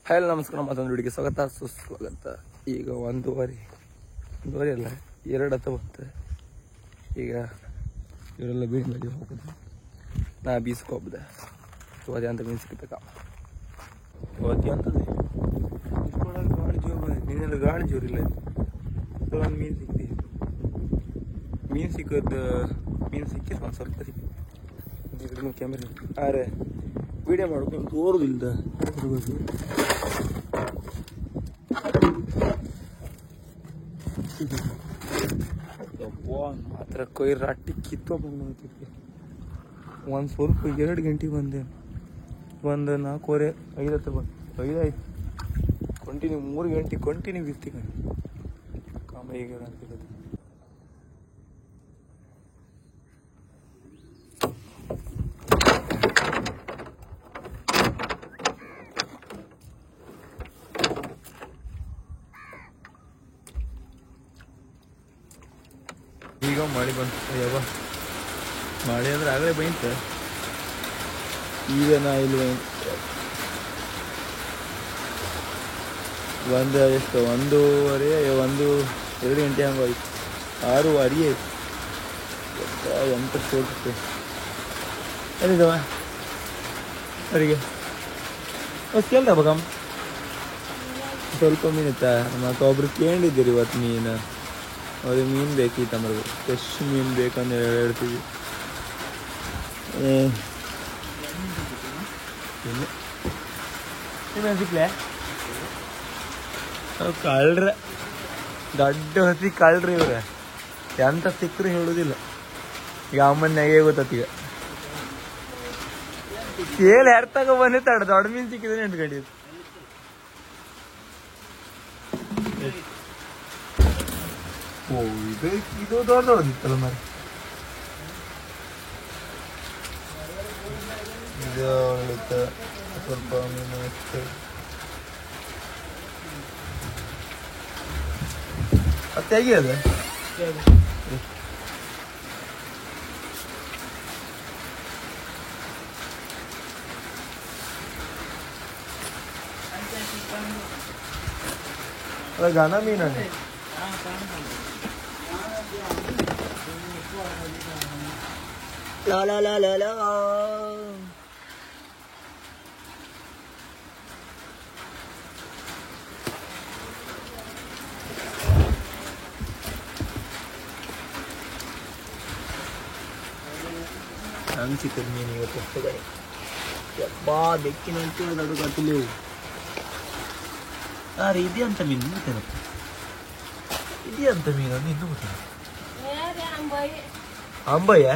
Hello ನಮಸ್ಕಾರ, ಮತ್ತೊಂದು ವಿಡಿಯೋಗೆ ಸ್ವಾಗತ ಸುಸ್ವಾಗತ. ಈಗ ಒಂದೂವರೆ ಅಲ್ಲ 2 ಬಂತು. ಈಗ ಇವರೆಲ್ಲ ಬೀಡಿ ಮೇಲೆ ಹೋಗೋದು, ನಾ ಬೀಸ್ಕೋಬೋದ ಇವತ್ತು ಅಂತ ಮೀನು ಸಿಗ್ಬೇಕ. ಇವತ್ತು ಅಂತದೆ ಗಾಳಿ ಜೋರು, ನೀನೆಲ್ಲ ಗಾಳಿ ಜೋರಿಲ್ಲ. ಒಂದು ಮೀನು ಸಿಕ್ತಿ, ಮೀನು ಸಿಕ್ಕಿದ್ದು ಒಂದು ಸ್ವಲ್ಪ ಸಿಕ್ಕಿದ್ದು ಕ್ಯಾಮ್ರಾ. ಆರೆ ವಿಡಿಯೋ ಮಾಡ್ಕೊಂಡು ತೋರುದಿಲ್ಲ. ಮಾತ್ರ ಕೊಯ್ ರಾಟಿ ಕಿತ್ತೋಗ್ಬಿಡ್ತಿದ್ವಿ. ಒಂದು ಸ್ವಲ್ಪ 2 ಗಂಟೆಗೆ ಬಂದೆ, ಒಂದು 4:15 5 ಹತ್ರ ಬಂದು 5 ಆಯ್ತು. ಕಂಟಿನ್ಯೂ 3 ಗಂಟೆ ಕಂಟಿನ್ಯೂ ಬಿರ್ತಿ ಕಾಮ ಈಗ ಅಂತಿರೋದು. ಈಗ ಮಳೆ ಬಂತು. ಯಾವ ಮಳೆ ಅಂದ್ರೆ ಆಗಲೇ ಬೈಂತ, ಈಗ ನಾ ಇಲ್ಲಿ ಒಂದು ಎಷ್ಟು 1:30 2 ಗಂಟೆ ಹಂಗೆ ಆಯ್ತು. 6:30 ಆಯ್ತು. ಎಂತ ತೋರಿಸುತ್ತೆ ಅಲ್ಲಿದ್ದವ ಅವರಿಗೆ ಕೇಳ್ದ ಬಗಮ್ಮ ಸ್ವಲ್ಪ ಮೀನಿತ್ತ. ಮತ್ತು ಒಬ್ರು ಕೇಳಿದ್ದೀರಿ ಇವತ್ತು ಮೀನು, ಅದು ಮೀನು ಬೇಕಿತ್ತಂದ್ರೆ ಫ್ರೆಶ್ ಮೀನು ಬೇಕಂದ್ರೆ ಹೇಳ್ತೀವಿ. ಸಿಕ್ಲೆ ಕಳ್ರ ದೊಡ್ಡ ಹೊಸಿ ಕಳ್ರಿ ಇವ್ರೆ, ಎಂತ ಸಿಕ್ಕರು ಹೇಳುದಿಲ್ಲ. ಈಗ ಅಮ್ಮನ್ಯಾಗೆ ಗೊತ್ತೀಗ ಕೇಳಿ ಎರ್ತಾಗ ಬಂದಿತ್ತಾಡ ದೊಡ್ಡ ಮೀನು ಸಿಕ್ಕಿದ್ರೆ ಎಂಟ್ಕಂಡಿದ್ದು. ಓ ಇದು ದೊಡ್ಡದಿತ್ತಲ್ಲ ಮರಿ. ಇದು ಒಳ್ಳಿತ್ತು ಸ್ವಲ್ಪ ಮೀನು ಇತ್ತು. ಮತ್ತೆ ಹೇಗೆ ಅದು ಘನ ಮೀನಂడి. La la la la la. ಹಂಗೆ ಸಿಕ್ಕದ ಮೀನು ಇವತ್ತು ಹೊಸಗಡೆ. ಯಪ್ಪಾ ಬೆಕ್ಕಿನಂತೂ ದೊಡ್ಡ ಕತ್ತಲೇವು. ಅರೆ ಇದೆಯಂತ ಮೀನು ಗೊತ್ತೇನಪ್ಪ, ಇದೆಯಂತ ಮೀನು ಅಂತ ಇನ್ನೂ ಗೊತ್ತಿಲ್ಲ. ಅಂಬಯ್ಯ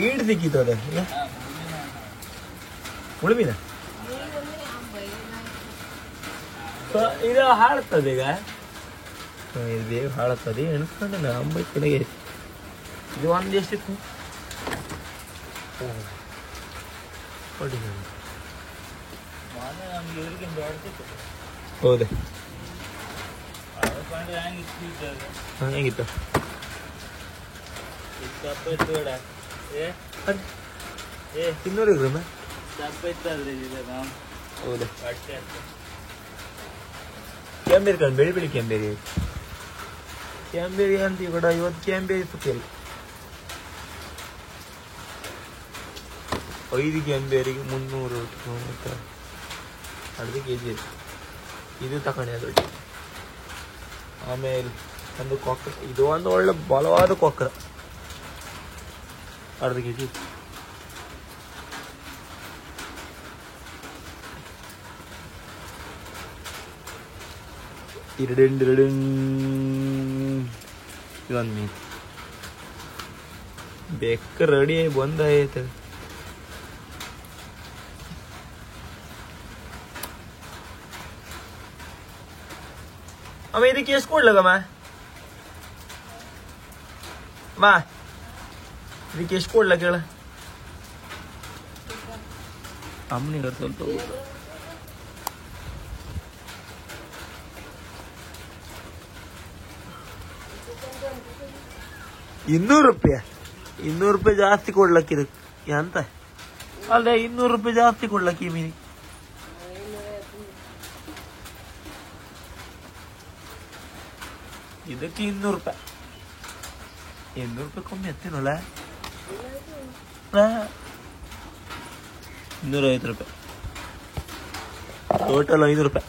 ಈಡ್ ಸಿಕ್ಕಿತ್ತು ಅದ ಮುಳುಮೀನ. ಇದು ಹಾಳತ್ತದ ಈಗ, ಇದು ಬೇಗ ಹಾಳತ್ತದ ಎಣಿಸ್ಕೊಂಡೆ ನಾ. ಅಂಬೈ ಕೆಳಗೆ ಇದು ಒಂದು ಎಷ್ಟಿತ್ತು ಹೌದೇ ಹೆಂಗಿತ್ತು? 200 ಗ್ರಾಮ ಹೌದಾ? ಕ್ಯಾಂಬೇರಿ ಕಂಡು ಬೆಳಿ ಬೆಳಿ ಕ್ಯಾಂಬೇರಿ ಅಂತ ಕೂಡ 50 ಕ್ಯಾಂಬೇರಿ ಸುತ್ತೇಳಿ 5 ಕ್ಯಾಂಬೇರಿಗೆ 300 ಅರ್ಧ kg ಇದು ತಗೊಂಡೆ ದೊಡ್ಡ. ಆಮೇಲೆ ಒಂದು ಕೊಕ್ಕರ, ಇದು ಒಂದು ಒಳ್ಳೆ ಬಲವಾದ ಕೊಕ್ಕರ ಅರ್ಧ kg. ಇದೊಂದು ಮೀನು ಬೆಕ್ಕ ರೆಡಿ ಆಗಿ ಬಂದಾಯ್ತು. ಅಮ್ಮ ಇದಕ್ಕೆ ಎಷ್ಟು ಕೊಡ್ಲಗಮ್ಮ? ಮಾ ಇದಕ್ಕೆ ಎಷ್ಟು ಕೊಡ್ಲ ಕೇಳ ಅಮ್ಮನಿಗೆ ಸ್ವಲ್ಪ 200 ರೂಪಾಯಿ. 200 ರೂಪಾಯಿ ಜಾಸ್ತಿ ಕೊಡ್ಲಕ್ಕ ಇದಕ್ಕೆ ಅಂತ ಅಲ್ಲೇ. 200 ರೂಪಾಯಿ ಜಾಸ್ತಿ ಕೊಡ್ಲಕ್ಕ ಈ ಮೀನಿಗೆ. ಇದಕ್ಕೆ 200 ರೂಪಾಯಿ. 200 ರೂಪಾಯಿ ಕಮ್ಮಿ ಹತ್ತೇನಲ್ಲ. 250 ರೂಪಾಯಿ ಟೋಟಲ್ 5 ರೂಪಾಯಿ.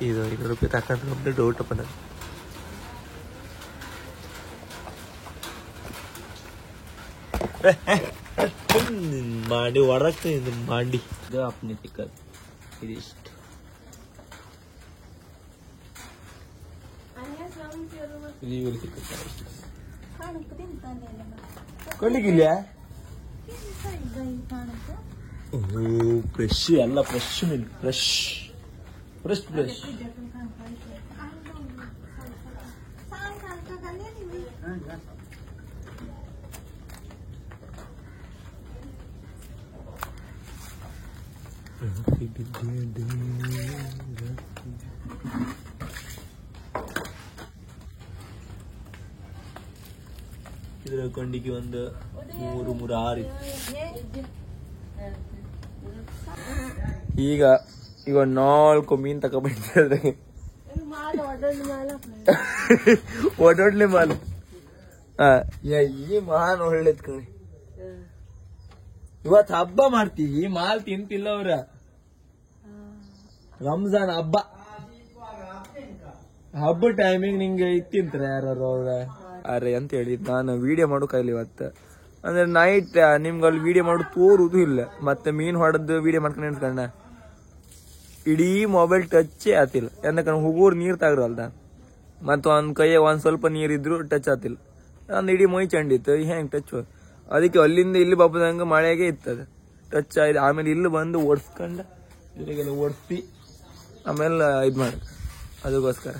ಇದು 5 ರೂಪಾಯಿ ತಕ್ಕಂತ ಕಂಪ್ಲೀಟ್ ಊಟಪ್ಪ ನಾನು. ಮಾಡಿ ಹೊರಗ್ತಾ ಇದು ಮಾಡಿ ಇದು ಅಪ್ನೆ ಸಿಕ್ಕದು ಇದಿಷ್ಟು. ಕೊಂಡಿಗಿಲ್ಲ ಫ್ರೆಶ್ ಎಲ್ಲ ಫ್ರೆಶ್ ಮೀನು ಫ್ರೆಶ್ ಫ್ರೆಶ್ ಫ್ರೆಶ್. ಇದ್ರ ಕೊಂಡಿಗೆ ಒಂದು 3-6 ಈಗ 4 ಮೀನ್ ತಕೊಂಡ್ಬಿಟ್ಟಿದ್ರೆ ಒಡೊಡ್ಲೆ ಮಾಲ್. ಈ ಮಾಲ್ ಒಳ್ಳೇದ್ ಕಣಿ. ಇವತ್ ಹಬ್ಬ ಮಾಡ್ತೀವಿ, ಮಾಲ್ ತಿಂತಿಲ್ಲ ಅವ್ರ. ರಂಜಾನ್ ಹಬ್ಬ ಟೈಮಿಂಗ್ ನಿಂಗೆ ತಿಂತಾರೆ ಯಾರು ಅವ್ರ. ಅರೆ ಅಂತ ಹೇಳಿ ನಾನು ವಿಡಿಯೋ ಮಾಡೋ ಕೈಲಿ ಇವತ್ತು ಅಂದ್ರೆ ನೈಟ್ ನಿಮ್ಗೆ ಅಲ್ಲಿ ವಿಡಿಯೋ ಮಾಡೋದು ತೋರುದು ಇಲ್ಲ. ಮತ್ತೆ ಮೀನ್ ಹೊಡೆದು ವಿಡಿಯೋ ಮಾಡ್ಕೊಂಡು ನಿಂತ್ಕೊಂಡ ಇಡೀ ಮೊಬೈಲ್ ಟಚ್ಚೇ ಆತಿಲ್ಲ. ಯಾಕಂದ್ರೆ ಹುಗೂರ್ ನೀರ್ ತಾಗ್ರಲ್ದ, ಮತ್ತ ಒಂದ್ ಕೈಯ ಒಂದ್ ಸ್ವಲ್ಪ ನೀರಿದ್ರು ಟಚ್ ಆತಿಲ್ಲ. ನಂದು ಇಡೀ ಮೈ ಚಂಡಿತ್ತು, ಹೆಂಗ್ ಟಚ್. ಅದಕ್ಕೆ ಅಲ್ಲಿಂದ ಇಲ್ಲಿ ಬಾಪದಂಗ ಮಳೆಗೆ ಇತ್ತದ ಟಚ್ ಆಯ್ತು. ಆಮೇಲೆ ಇಲ್ಲಿ ಬಂದು ಓಡಿಸ್ಕೊಂಡ ಇಲ್ಲಿಗೆಲ್ಲ ಓಡಿಸಿ ಆಮೇಲೆ ಇದ್ ಮಾಡ. ಅದಕ್ಕೋಸ್ಕರ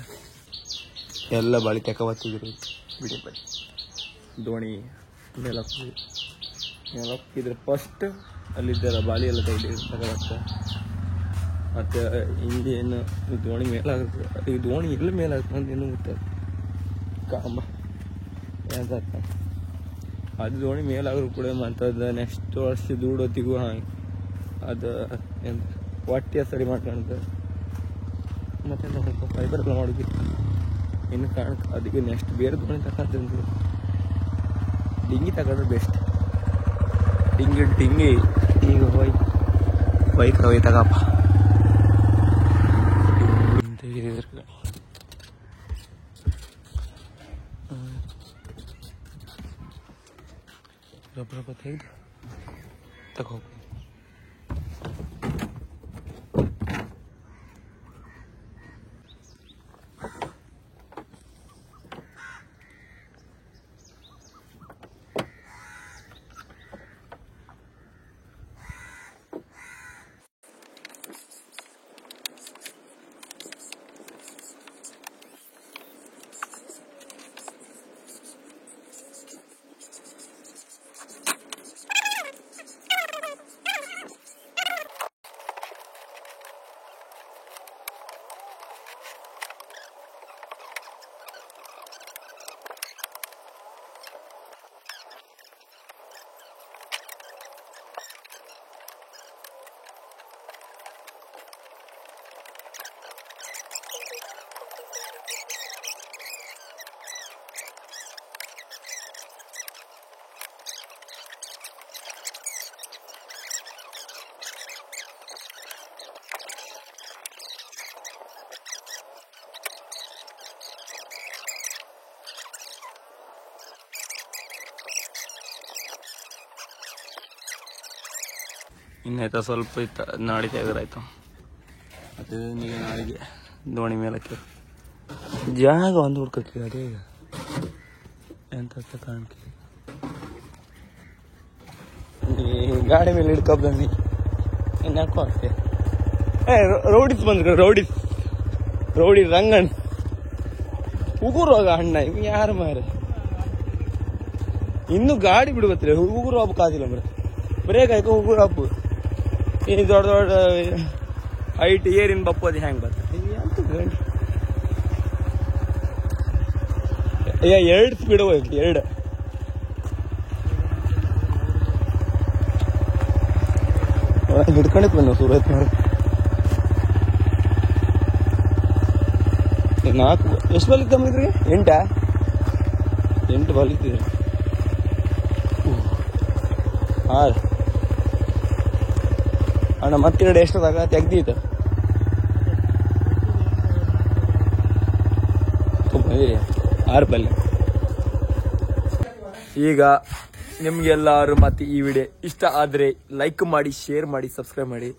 ಎಲ್ಲ ಬಾಳಿ ತೆಕ ಬತ್ತಿದ್ರು ಬಿಡಿ ಬಡಿ ದೋಣಿ ಮೇಲಕ್ಕಿದ್ರೆ ಫಸ್ಟ್ ಅಲ್ಲಿದ್ದಾರ ಬಾಳಿ ಎಲ್ಲ ಕೈಲಿ ತಗೊಳತ್ತ. ಮತ್ತೆ ಹಿಂಗೇನು ದೋಣಿ ಮೇಲಾಗುತ್ತೆ. ಈ ದೋಣಿ ಎಲ್ಲಿ ಮೇಲಾಗುತ್ತೆ ಅಂತ ಇನ್ನೂ ಗೊತ್ತದ ಕಾಂಬ ಎಂತ ಅದು ದೋಣಿ ಮೇಲಾದ್ರೂ ಕೂಡ ಅಂತದ ನೆಕ್ಸ್ಟ್ ವರ್ಷ ದುಡೋತಿಗೂ ಹಾಗೆ ಅದು ಎಂತ ಹೊಟ್ಟೆ ಸರಿ ಮಾಡ್ಕೊಂಡ ಮತ್ತೆ ಫೈಬರ್ ಎಲ್ಲ ಮಾಡೋದಿತ್ತು ಇನ್ನು ಕಾಣಕ್ಕೆ. ಅದಕ್ಕೆ ನೆಕ್ಸ್ಟ್ ಬೇರೆ ದೋಣಿ ತಗೊಂಡ್ರೆ ಡಿಂಗಿ ತಗೊಂಡ್ರೆ ಬೆಸ್ಟ್. ಡಿಂಗಿ ಈಗ ಬೈಕ್ ಹೋಯ್ತಾಗಪ್ಪ ರಬ್ಬ ತೆಗೆದು ತಗೋ. ಇನ್ನಾಯ್ತಾ ಸ್ವಲ್ಪ ಇತ್ತು ನಾಡಿ ತೆಗೆದ್ರಾಯ್ತು. ಮತ್ತು ನೀವು ನಾಳೆಗೆ ದೋಣಿ ಮೇಲಕ್ಕೆ ಜಾಗ ಒಂದು ಹುಡ್ಕಕ್ಕೆ ಅದೇ ಈಗ ಎಂತ ಕಾಣ್ಕೆ ಗಾಡಿ ಮೇಲೆ ಹಿಡ್ಕೊಬ್ದಂಗೆ ಇನ್ಯಾಕೋ ಅಷ್ಟೇ. ರೌಡಿಸ್ ಬಂದ್ರು, ರೌಡಿ ರಂಗಣ್ಣ ಉಗುರೋಗ ಅಣ್ಣ ಇವ್ ಯಾರು ಮಾರೆ ಇನ್ನು ಗಾಡಿ ಬಿಡ್ಬತ್ತಿಲ್ಲ. ಉಗುರು ಹಬ್ಬ ಕಾದಿಲ್ಲ ಮರ ಬ್ರೇಕ್ ಆಯ್ಕೆ ಉಗುರು ಹಬ್ಬ. ಈ ದೊಡ್ಡ ದೊಡ್ಡ ಹೈಟ್ ಏರಿನ ಬಪ್ಪದು ಹೆಂಗೆ ಬರ್ತದೆ ಅಂತ ಗಾಡಿ. 2 ಸ್ಪೀಡ್ ಹೋಗ್ಲಿ 2 ಹಿಡ್ಕೊಂಡಿತ್ತು ಬಂದ ಸೂರತ್ ನೋಡಿ. 4 ಎಷ್ಟು ಬಾಲ್ ಇತ್ತು ಇದ್ರಿಗೆ? 8 ಬಾಲ್ ಇತ್ತಿದೆ. 6 ಅಣ್ಣ ಮತ್ತೆ ಎಷ್ಟದಾಗ ತೆಗ್ದೀತ 6 ಬಾಲ್. ಈಗ ನಿಮ್ಗೆಲ್ಲರೂ ಮತ್ತೆ ಈ ವಿಡಿಯೋ ಇಷ್ಟ ಆದರೆ ಲೈಕ್ ಮಾಡಿ, ಶೇರ್ ಮಾಡಿ, ಸಬ್ಸ್ಕ್ರೈಬ್ ಮಾಡಿ.